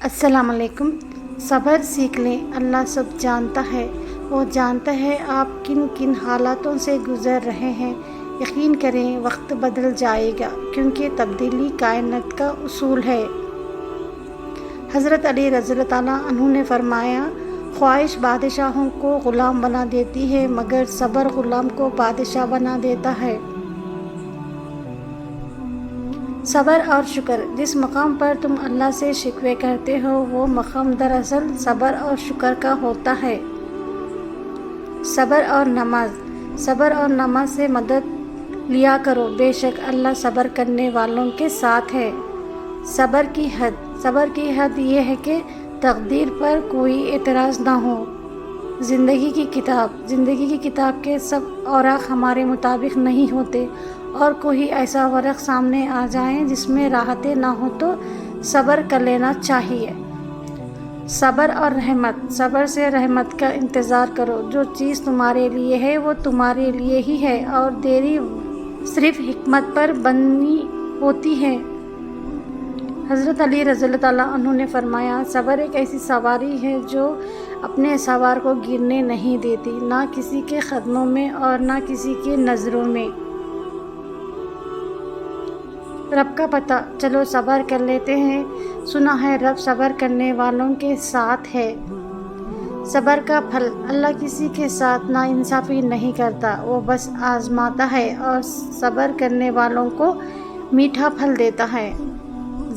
السلام علیکم۔ صبر سیکھ لیں، اللہ سب جانتا ہے۔ وہ جانتا ہے آپ کن کن حالاتوں سے گزر رہے ہیں۔ یقین کریں وقت بدل جائے گا، کیونکہ تبدیلی کائنات کا اصول ہے۔ حضرت علی رضی اللہ تعالیٰ عنہ نے فرمایا، خواہش بادشاہوں کو غلام بنا دیتی ہے، مگر صبر غلام کو بادشاہ بنا دیتا ہے۔ صبر اور شکر، جس مقام پر تم اللہ سے شکوے کرتے ہو وہ مقام دراصل صبر اور شکر کا ہوتا ہے۔ صبر اور نماز سے مدد لیا کرو، بے شک اللہ صبر کرنے والوں کے ساتھ ہے۔ صبر کی حد یہ ہے کہ تقدیر پر کوئی اعتراض نہ ہو۔ زندگی کی کتاب کے سب اوراق ہمارے مطابق نہیں ہوتے، اور کوئی ایسا ورق سامنے آ جائے جس میں راحتیں نہ ہو تو صبر کر لینا چاہیے۔ صبر سے رحمت کا انتظار کرو۔ جو چیز تمہارے لیے ہے وہ تمہارے لیے ہی ہے، اور دیری صرف حکمت پر بنی ہوتی ہے۔ حضرت علی رضی اللہ تعالیٰ عنہ نے فرمایا، صبر ایک ایسی سواری ہے جو اپنے سوار کو گرنے نہیں دیتی، نہ کسی کے قدموں میں اور نہ کسی کی نظروں میں۔ رب کا پتہ، چلو صبر کر لیتے ہیں۔ سنا ہے رب صبر کرنے والوں کے ساتھ ہے۔ صبر کا پھل، اللہ کسی کے ساتھ ناانصافی نہیں کرتا، وہ بس آزماتا ہے اور صبر کرنے والوں کو میٹھا پھل دیتا ہے۔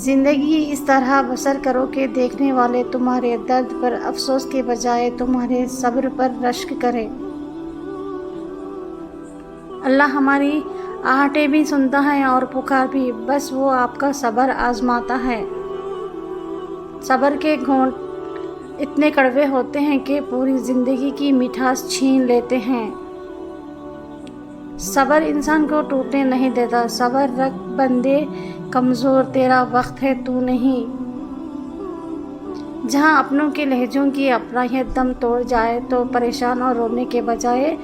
زندگی اس طرح بسر کرو کہ دیکھنے والے تمہارے درد پر افسوس کے بجائے تمہارے صبر پر رشک کریں۔ اللہ ہماری آہٹیں بھی سنتا ہے اور پکار بھی، بس وہ آپ کا صبر آزماتا ہے۔ صبر کے گھونٹ اتنے کڑوے ہوتے ہیں کہ پوری زندگی کی مٹھاس چھین لیتے ہیں۔ صبر انسان کو ٹوٹنے نہیں دیتا۔ صبر رکھ بندے کمزور، تیرا وقت ہے تو نہیں۔ جہاں اپنوں کے لہجوں کی اپنائیت دم توڑ جائے تو پریشان اور رونے کے بجائے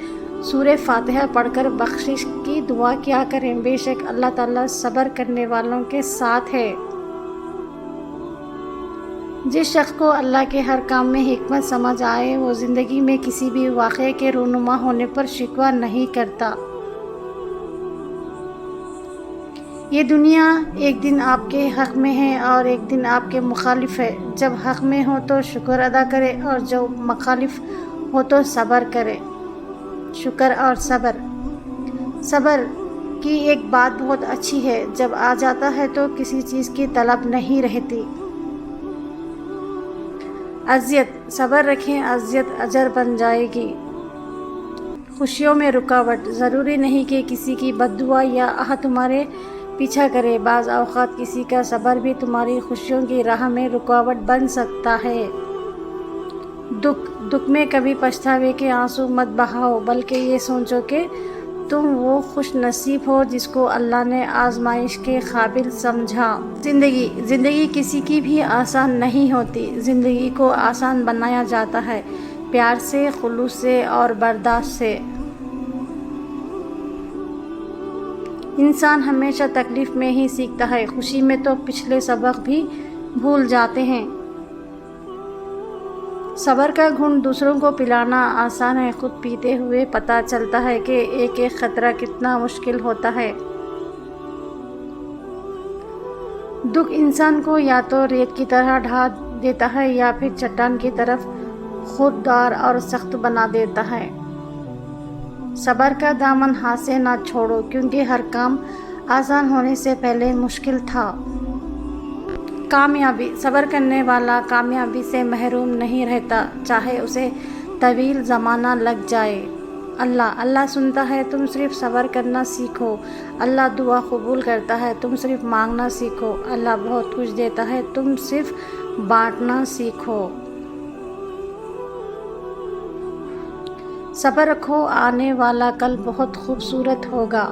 سورہ فاتحہ پڑھ کر بخشش کی دعا کیا کریں، بے شک اللہ تعالیٰ صبر کرنے والوں کے ساتھ ہے۔ جس شخص کو اللہ کے ہر کام میں حکمت سمجھ آئے وہ زندگی میں کسی بھی واقعے کے رونما ہونے پر شکوہ نہیں کرتا۔ یہ دنیا ایک دن آپ کے حق میں ہے اور ایک دن آپ کے مخالف ہے۔ جب حق میں ہو تو شکر ادا کرے اور جب مخالف ہو تو صبر کرے۔ شکر اور صبر کی ایک بات بہت اچھی ہے، جب آ جاتا ہے تو کسی چیز کی طلب نہیں رہتی۔ صبر رکھیں، اذیت اجر بن جائے گی۔ خوشیوں میں رکاوٹ، ضروری نہیں کہ کسی کی بد دعا یا آہ تمہارے پیچھا کرے، بعض اوقات کسی کا صبر بھی تمہاری خوشیوں کی راہ میں رکاوٹ بن سکتا ہے۔ دکھ میں کبھی پچھتاوے کے آنسو مت بہاؤ، بلکہ یہ سوچو کہ تم وہ خوش نصیب ہو جس کو اللہ نے آزمائش کے قابل سمجھا۔ زندگی کسی کی بھی آسان نہیں ہوتی۔ زندگی کو آسان بنایا جاتا ہے پیار سے، خلوص سے اور برداشت سے۔ انسان ہمیشہ تکلیف میں ہی سیکھتا ہے، خوشی میں تو پچھلے سبق بھی بھول جاتے ہیں۔ صبر کا گھونٹ دوسروں کو پلانا آسان ہے، خود پیتے ہوئے پتہ چلتا ہے کہ ایک ایک قطرہ کتنا مشکل ہوتا ہے۔ دکھ انسان کو یا تو ریت کی طرح ڈھا دیتا ہے یا پھر چٹان کی طرف خوددار اور سخت بنا دیتا ہے۔ صبر کا دامن ہاتھ سے نہ چھوڑو، کیونکہ ہر کام آسان ہونے سے پہلے مشکل تھا۔ صبر کرنے والا کامیابی سے محروم نہیں رہتا، چاہے اسے طویل زمانہ لگ جائے۔ اللہ سنتا ہے، تم صرف صبر کرنا سیکھو۔ اللہ دعا قبول کرتا ہے، تم صرف مانگنا سیکھو۔ اللہ بہت کچھ دیتا ہے، تم صرف بانٹنا سیکھو۔ صبر رکھو، آنے والا کل بہت خوبصورت ہوگا۔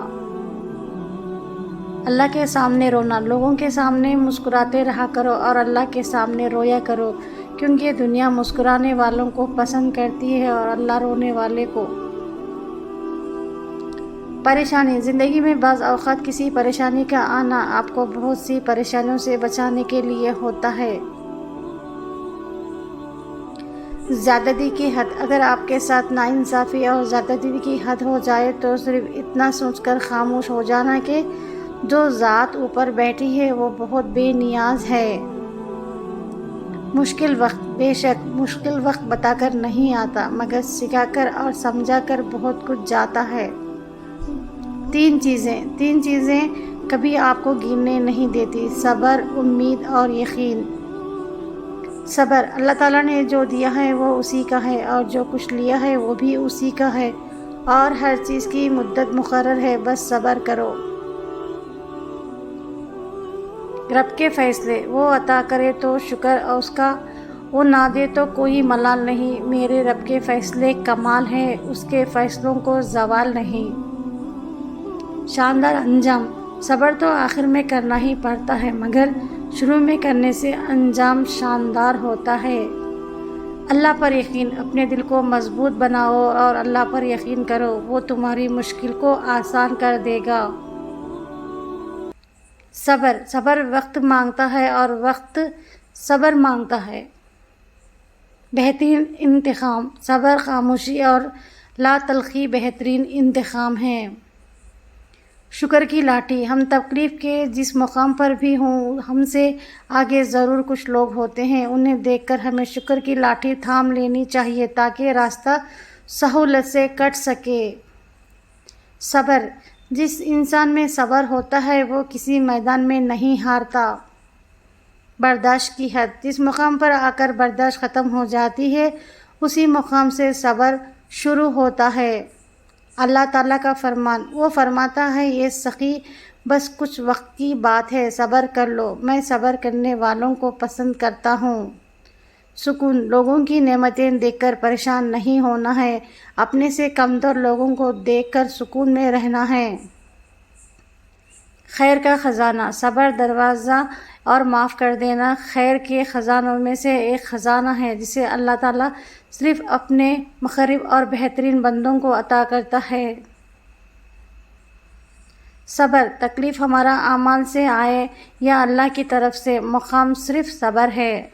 اللہ کے سامنے رونا، لوگوں کے سامنے مسکراتے رہا کرو اور اللہ کے سامنے رویا کرو، کیونکہ دنیا مسکرانے والوں کو پسند کرتی ہے اور اللہ رونے والے کو۔ پریشانی، زندگی میں بعض اوقات کسی پریشانی کا آنا آپ کو بہت سی پریشانیوں سے بچانے کے لیے ہوتا ہے۔ زیادتی کی حد، اگر آپ کے ساتھ ناانصافی اور زیادتی کی حد ہو جائے تو صرف اتنا سوچ کر خاموش ہو جانا کہ جو ذات اوپر بیٹھی ہے وہ بہت بے نیاز ہے۔ مشکل وقت، بے شک مشکل وقت بتا کر نہیں آتا مگر سکھا کر اور سمجھا کر بہت کچھ جاتا ہے۔ تین چیزیں کبھی آپ کو گرنے نہیں دیتی: صبر، امید اور یقین۔ صبر، اللہ تعالیٰ نے جو دیا ہے وہ اسی کا ہے، اور جو کچھ لیا ہے وہ بھی اسی کا ہے، اور ہر چیز کی مدت مقرر ہے، بس صبر کرو۔ رب کے فیصلے، وہ عطا کرے تو شکر اس کا، وہ نہ دے تو کوئی ملال نہیں۔ میرے رب کے فیصلے کمال ہیں، اس کے فیصلوں کو زوال نہیں۔ شاندار انجام، صبر تو آخر میں کرنا ہی پڑتا ہے مگر شروع میں کرنے سے انجام شاندار ہوتا ہے۔ اللہ پر یقین، اپنے دل کو مضبوط بناؤ اور اللہ پر یقین کرو، وہ تمہاری مشکل کو آسان کر دے گا۔ صبر وقت مانگتا ہے اور وقت صبر مانگتا ہے۔ بہترین انتخاب، صبر، خاموشی اور لا تلخی بہترین انتخاب ہیں۔ شکر کی لاٹھی، ہم تکلیف کے جس مقام پر بھی ہوں، ہم سے آگے ضرور کچھ لوگ ہوتے ہیں، انہیں دیکھ کر ہمیں شکر کی لاٹھی تھام لینی چاہیے تاکہ راستہ سہولت سے کٹ سکے۔ صبر، جس انسان میں صبر ہوتا ہے وہ کسی میدان میں نہیں ہارتا۔ برداشت کی حد، جس مقام پر آ کر برداشت ختم ہو جاتی ہے اسی مقام سے صبر شروع ہوتا ہے۔ اللہ تعالیٰ کا فرمان، وہ فرماتا ہے یہ سخی بس کچھ وقت کی بات ہے، صبر کر لو، میں صبر کرنے والوں کو پسند کرتا ہوں۔ سکون، لوگوں کی نعمتیں دیکھ کر پریشان نہیں ہونا ہے، اپنے سے کمتر لوگوں کو دیکھ کر سکون میں رہنا ہے۔ خیر کا خزانہ، صبر، دروازہ اور معاف کر دینا خیر کے خزانوں میں سے ایک خزانہ ہے جسے اللہ تعالیٰ صرف اپنے مقرب اور بہترین بندوں کو عطا کرتا ہے۔ صبر، تکلیف ہمارا اعمال سے آئے یا اللہ کی طرف سے، مقام صرف صبر ہے۔